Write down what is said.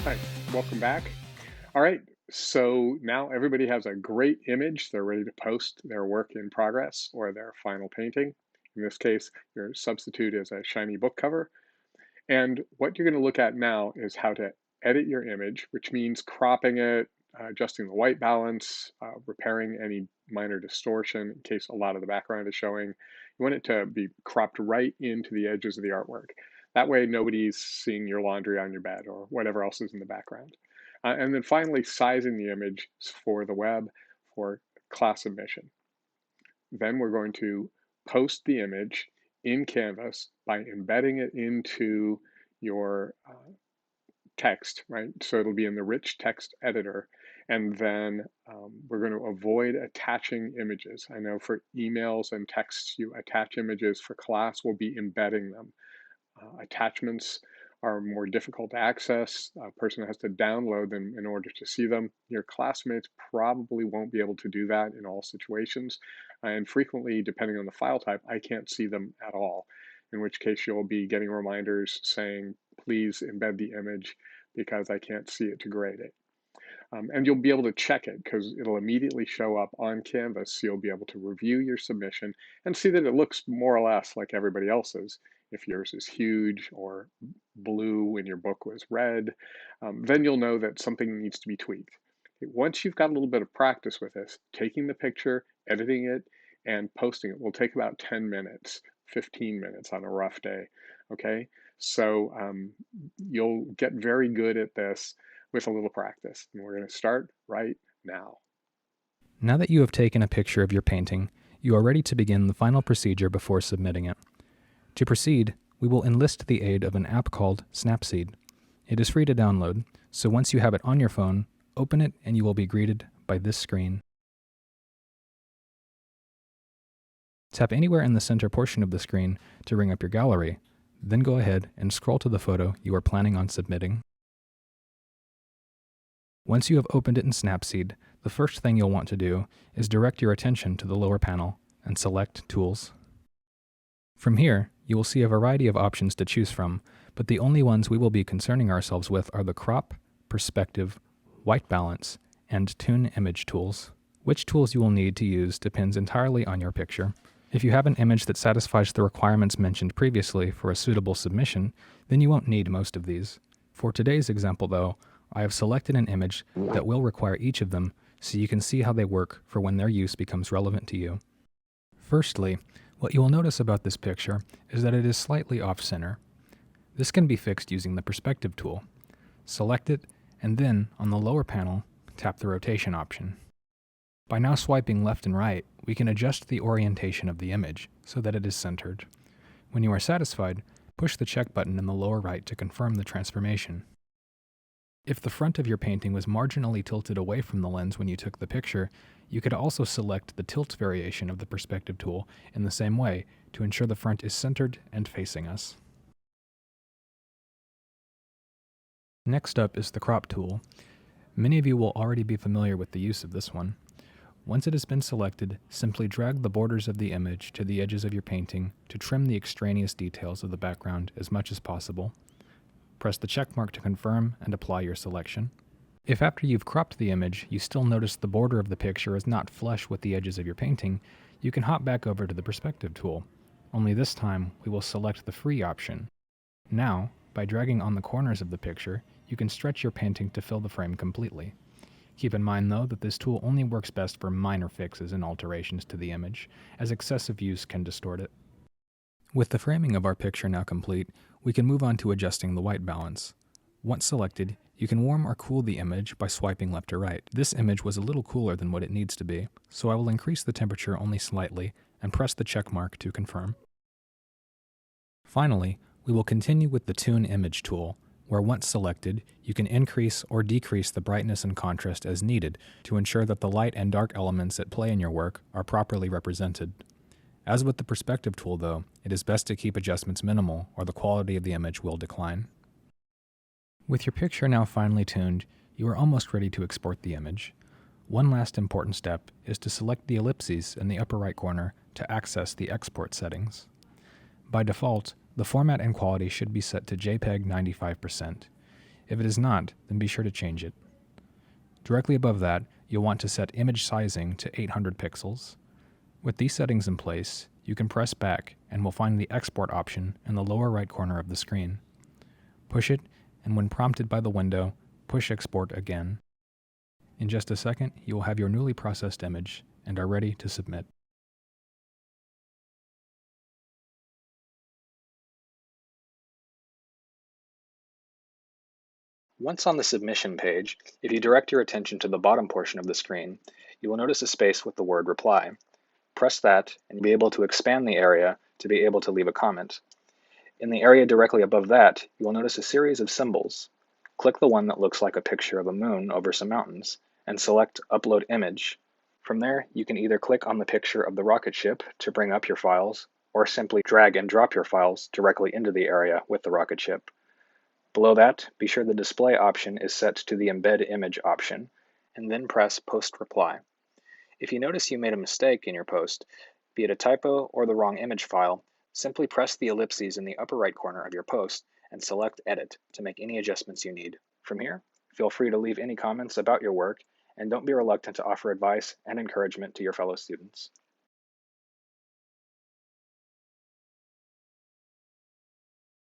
Hi, welcome back. All right, so now everybody has a great image. They're ready to post their work in progress or their final painting. In this case, your substitute is a shiny book cover. And what you're going to look at now is how to edit your image, which means cropping it, adjusting the white balance, repairing any minor distortion in case a lot of the background is showing. You want it to be cropped right into the edges of the artwork. That way, nobody's seeing your laundry on your bed or whatever else is in the background. And then finally, sizing the image for the web for class submission. Then we're going to post the image in Canvas by embedding it into your text, right? So it'll be in the rich text editor. And then we're going to avoid attaching images. I know for emails and texts, you attach images. For class, we'll be embedding them. Attachments are more difficult to access. A person has to download them in order to see them. Your classmates probably won't be able to do that in all situations. And frequently, depending on the file type, I can't see them at all, in which case you'll be getting reminders saying, please embed the image because I can't see it to grade it. And you'll be able to check it because it'll immediately show up on Canvas. So you'll be able to review your submission and see that it looks more or less like everybody else's. If yours is huge or blue when your book was red, then you'll know that something needs to be tweaked. Once you've got a little bit of practice with this, taking the picture, editing it, and posting it will take about 10 minutes, 15 minutes on a rough day. Okay, so you'll get very good at this with a little practice. And we're going to start right now. Now that you have taken a picture of your painting, you are ready to begin the final procedure before submitting it. To proceed, we will enlist the aid of an app called Snapseed. It is free to download, so once you have it on your phone, open it and you will be greeted by this screen. Tap anywhere in the center portion of the screen to bring up your gallery, then go ahead and scroll to the photo you are planning on submitting. Once you have opened it in Snapseed, the first thing you'll want to do is direct your attention to the lower panel and select Tools. From here, you will see a variety of options to choose from, but the only ones we will be concerning ourselves with are the Crop, Perspective, White Balance, and Tune Image tools. Which tools you will need to use depends entirely on your picture. If you have an image that satisfies the requirements mentioned previously for a suitable submission, then you won't need most of these. For today's example, though, I have selected an image that will require each of them so you can see how they work for when their use becomes relevant to you. Firstly, what you will notice about this picture is that it is slightly off-center. This can be fixed using the Perspective tool. Select it, and then, on the lower panel, tap the Rotation option. By now swiping left and right, we can adjust the orientation of the image so that it is centered. When you are satisfied, push the check button in the lower right to confirm the transformation. If the front of your painting was marginally tilted away from the lens when you took the picture, you could also select the tilt variation of the Perspective tool in the same way to ensure the front is centered and facing us. Next up is the Crop tool. Many of you will already be familiar with the use of this one. Once it has been selected, simply drag the borders of the image to the edges of your painting to trim the extraneous details of the background as much as possible. Press the check mark to confirm and apply your selection. If after you've cropped the image, you still notice the border of the picture is not flush with the edges of your painting, you can hop back over to the Perspective tool. Only this time, we will select the free option. Now, by dragging on the corners of the picture, you can stretch your painting to fill the frame completely. Keep in mind, though, that this tool only works best for minor fixes and alterations to the image, as excessive use can distort it. With the framing of our picture now complete, we can move on to adjusting the white balance. Once selected, you can warm or cool the image by swiping left or right. This image was a little cooler than what it needs to be, so I will increase the temperature only slightly and press the check mark to confirm. Finally, we will continue with the Tune Image tool, where once selected, you can increase or decrease the brightness and contrast as needed to ensure that the light and dark elements at play in your work are properly represented. As with the Perspective tool, though, it is best to keep adjustments minimal or the quality of the image will decline. With your picture now finely tuned, you are almost ready to export the image. One last important step is to select the ellipses in the upper right corner to access the export settings. By default, the format and quality should be set to JPEG 95%. If it is not, then be sure to change it. Directly above that, you'll want to set image sizing to 800 pixels. With these settings in place, you can press back and will find the export option in the lower right corner of the screen. Push it, and when prompted by the window, push export again. In just a second, you will have your newly processed image and are ready to submit. Once on the submission page, if you direct your attention to the bottom portion of the screen, you will notice a space with the word reply. Press that, and you'll be able to expand the area to be able to leave a comment. In the area directly above that, you will notice a series of symbols. Click the one that looks like a picture of a moon over some mountains, and select Upload Image. From there, you can either click on the picture of the rocket ship to bring up your files, or simply drag and drop your files directly into the area with the rocket ship. Below that, be sure the display option is set to the Embed Image option, and then press Post Reply. If you notice you made a mistake in your post, be it a typo or the wrong image file, simply press the ellipses in the upper right corner of your post and select Edit to make any adjustments you need. From here, feel free to leave any comments about your work, and don't be reluctant to offer advice and encouragement to your fellow students.